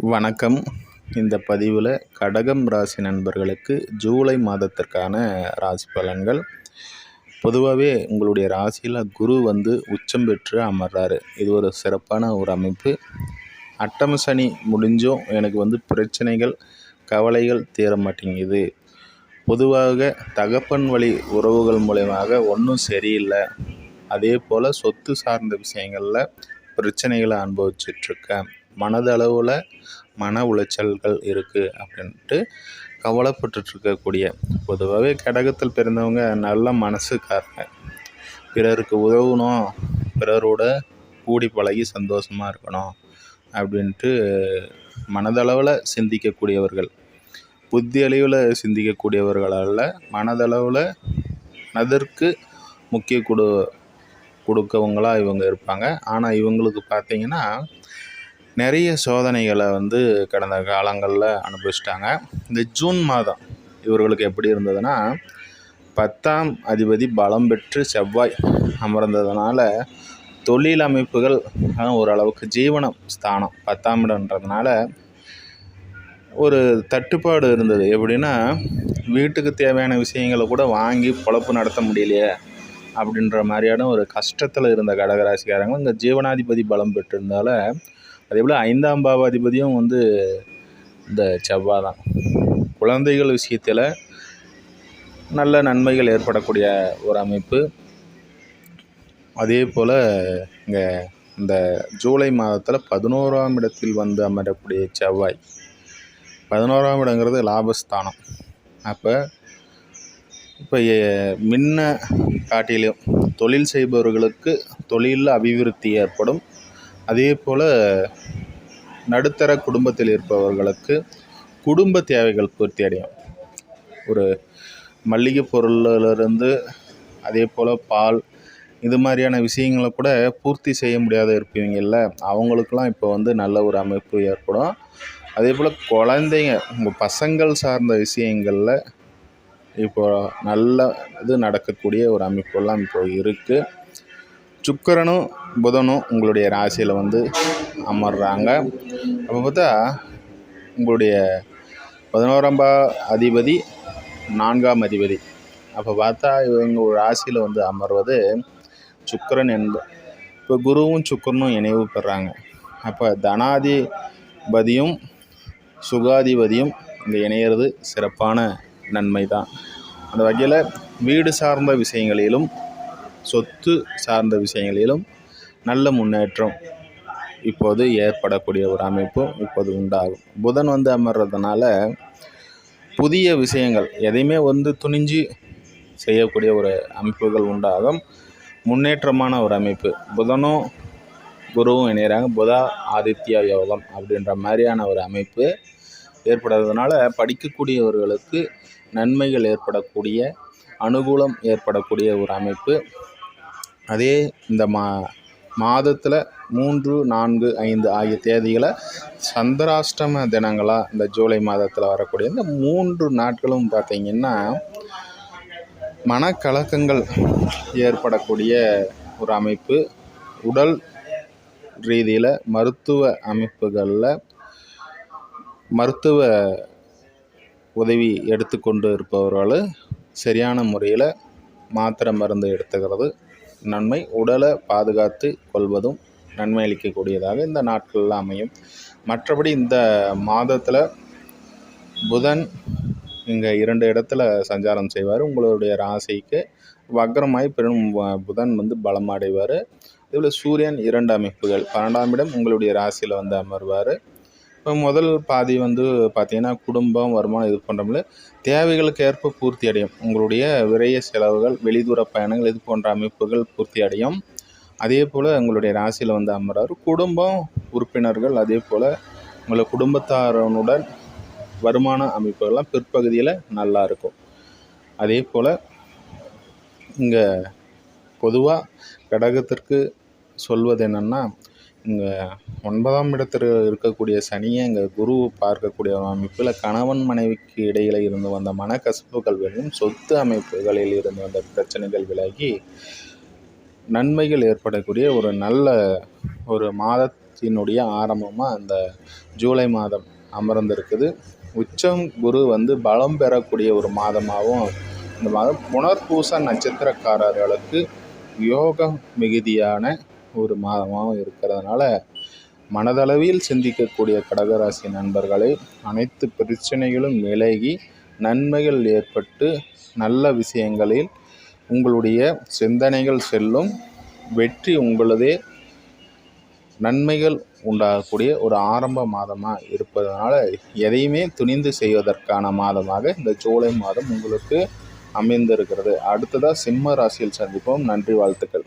வணக்கம். இந்த பதிவில் கடகம் ராசி நண்பர்களுக்கு ஜூலை மாதத்திற்கான ராசி பலன்கள். பொதுவாகவே உங்களுடைய ராசியில் குரு உச்சம் பெற்று அமர்றாரு. இது ஒரு சிறப்பான ஒரு அமைப்பு. அட்டம சனி முடிஞ்சும் எனக்கு பிரச்சனைகள், கவலைகள் தீர மாட்டேங்குது. பொதுவாக தகப்பன் வழி உறவுகள் மூலமாக ஒன்றும் சரியில்லை. அதே போல் சொத்து சார்ந்த விஷயங்களில் பிரச்சனைகளை அனுபவிச்சிட்ருக்கேன். மனதளவில் மன உளைச்சல்கள் இருக்குது அப்படின்ட்டு கவலைப்பட்டுருக்கக்கூடிய, பொதுவாகவே கடகத்தில் பிறந்தவங்க நல்ல மனசுக்காரங்க. பிறருக்கு உதவணும், பிறரோட கூடி பழகி சந்தோஷமாக இருக்கணும் அப்படின்ட்டு மனதளவில் சிந்திக்கக்கூடியவர்கள். புத்தி அளவில் சிந்திக்கக்கூடியவர்களால் மனதளவில் அதற்கு முக்கிய கொடுக்கவங்களாக இவங்க இருப்பாங்க. ஆனால் இவங்களுக்கு பார்த்திங்கன்னா நிறைய சோதனைகளை கடந்த காலங்களில் அனுபவிச்சிட்டாங்க. இந்த ஜூன் மாதம் இவர்களுக்கு எப்படி இருந்ததுன்னா, 10ஆம் அதிபதி பலம் பெற்று செவ்வாய் அமர்ந்ததுனால தொழில் அமைப்புகள் ஓரளவுக்கு ஜீவனம் ஸ்தானம் 10ஆம் இடம்ன்றதுனால ஒரு தட்டுப்பாடு இருந்தது. எப்படின்னா, வீட்டுக்கு தேவையான விஷயங்களை கூட வாங்கி பொழப்பு நடத்த முடியலையே அப்படின்ற மாதிரியான ஒரு கஷ்டத்தில் இருந்த கடகராசிக்காரங்க இந்த ஜீவனாதிபதி பலம் பெற்றிருந்தால, அதே போல் 5ஆம் பாவாதிபதியும் இந்த செவ்வாய் தான். குழந்தைகள் விஷயத்தில் நல்ல நன்மைகள் ஏற்படக்கூடிய ஒரு அமைப்பு. அதே போல் இங்கே இந்த ஜூலை மாதத்தில் 11ஆம் இடத்தில் அமரக்கூடிய செவ்வாய், 11ஆம் இடங்கிறது லாபஸ்தானம். இப்போ முன்ன காட்டிலும் தொழில் செய்பவர்களுக்கு தொழிலில் அபிவிருத்தி ஏற்படும். அதே போல் நடுத்தர குடும்பத்தில் இருப்பவர்களுக்கு குடும்ப தேவைகள் பூர்த்தி அடையும். ஒரு மளிகை பொருளிலிருந்து அதே போல் பால், இது மாதிரியான விஷயங்களை கூட பூர்த்தி செய்ய முடியாத இருப்பீங்கள்ல, அவங்களுக்கெல்லாம் இப்போ நல்ல ஒரு அமைப்பு ஏற்படும். அதே போல் குழந்தைங்க, உங்கள் பசங்கள் சார்ந்த விஷயங்களில் இப்போ நல்ல நடக்கக்கூடிய ஒரு அமைப்பெல்லாம் இப்போ இருக்குது. சுக்கிரனும் புதனும் உங்களுடைய ராசியில் அமர்றாங்க. அப்போ பார்த்தா உங்களுடைய 11ஆம் அதிபதி 4ஆம் அதிபதி, அப்போ பார்த்தா இவங்க ராசியில் அமர்வது சுக்கிரன் இப்போ குருவும் சுக்கிரனும் இணைவு பெறாங்க. அப்போ தனாதிபதியும் சுகாதிபதியும் இங்கே இணையிறது சிறப்பான நன்மை தான். அந்த வகையில் வீடு சார்ந்த விஷயங்களிலும் சொத்து சார்ந்த விஷயங்களிலும் நல்ல முன்னேற்றம் இப்போது ஏற்படக்கூடிய ஒரு அமைப்பும் இப்போது உண்டாகும். புதன் அமர்றதுனால புதிய விஷயங்கள் எதையுமே துணிஞ்சு செய்யக்கூடிய ஒரு அமைப்புகள் உண்டாகும். முன்னேற்றமான ஒரு அமைப்பு. புதனும் குருவும் இணைகிறாங்க. புதா ஆதித்யா யோகம் அப்படின்ற மாதிரியான ஒரு அமைப்பு ஏற்படுறதுனால படிக்கக்கூடியவர்களுக்கு நன்மைகள் ஏற்படக்கூடிய, அனுகூலம் ஏற்படக்கூடிய ஒரு அமைப்பு. அதே இந்த மாதத்தில் 3, 4, 5 ஆகிய தேதிகளை சந்திராஷ்டம தினங்களாக இந்த ஜூலை மாதத்தில் வரக்கூடிய இந்த 3 நாட்களும் பார்த்திங்கன்னா மனக்கலக்கங்கள் ஏற்படக்கூடிய ஒரு அமைப்பு. உடல் ரீதியில் மருத்துவ அமைப்புகளில் மருத்துவ உதவி எடுத்துக்கொண்டு இருப்பவர்கள் சரியான முறையில் மாத்திரை மருந்து எடுத்துக்கிறது நன்மை. உடலை பாதுகாத்து கொள்வதும் நன்மை அளிக்கக்கூடியதாக இந்த நாட்களில் அமையும். மற்றபடி இந்த மாதத்தில் புதன் இங்கே 2 இடத்துல சஞ்சாரம் செய்வார். உங்களுடைய ராசிக்கு வக்ரமாய் பெரும் புதன் பலமடைவார். இதுபோல் சூரியன் 2 அமைப்புகள் 12ஆம் இடம் உங்களுடைய ராசியில் அமர்வார். இப்போ முதல் பாதி பார்த்திங்கன்னா குடும்பம், வருமானம், இது போன்ற தேவைகளுக்கு ஏற்ப பூர்த்தி அடையும். உங்களுடைய விரைய செலவுகள், வெளிதூர பயணங்கள், இது போன்ற அமைப்புகள் பூர்த்தி அடையும். அதே போல் உங்களுடைய ராசியில் அமர்றார். குடும்பம் உறுப்பினர்கள், அதே போல் உங்களை குடும்பத்தாரனுடன் வருமான அமைப்புகள்லாம் பிற்பகுதியில் நல்லா இருக்கும். அதே போல் இங்கே பொதுவாக கடகத்திற்கு சொல்வது என்னென்னா, இங்கே 9ஆம் இடத்தில் இருக்கக்கூடிய சனியை இங்கே குரு பார்க்கக்கூடிய அமைப்பில் கணவன் மனைவிக்கு இடையில் இருந்து வந்த மனக்கசப்புகள் விலகும். சொத்து அமைப்புகளில் இருந்து வந்த பிரச்சனைகள் விலகி நன்மைகள் ஏற்படக்கூடிய ஒரு நல்ல ஒரு மாதத்தினுடைய ஆரம்பமாக அந்த ஜூலை மாதம் அமர்ந்திருக்குது. உச்சம் குரு வந்து பலம் பெறக்கூடிய ஒரு மாதமாகவும் இந்த மாதம் புனர்பூச நட்சத்திரக்காரர்களுக்கு யோகம் மிகுதியான ஒரு மாதமாகவும் இருக்கிறதுனால மனதளவில் சிந்திக்கக்கூடிய கடகராசி நண்பர்களே, அனைத்து பிரச்சனைகளும் விலகி நன்மைகள் ஏற்பட்டு நல்ல விஷயங்களில் உங்களுடைய சிந்தனைகள் செல்லும். வெற்றி உங்களதே. நன்மைகள் உண்டாகக்கூடிய ஒரு ஆரம்ப மாதமாக இருப்பதனால எதையுமே துணிந்து செய்வதற்கான மாதமாக இந்த ஜூலை மாதம் உங்களுக்கு அமைந்திருக்கிறது. அடுத்ததாக சிம்ம ராசியில் சந்திப்போம். நன்றி, வாழ்த்துக்கள்.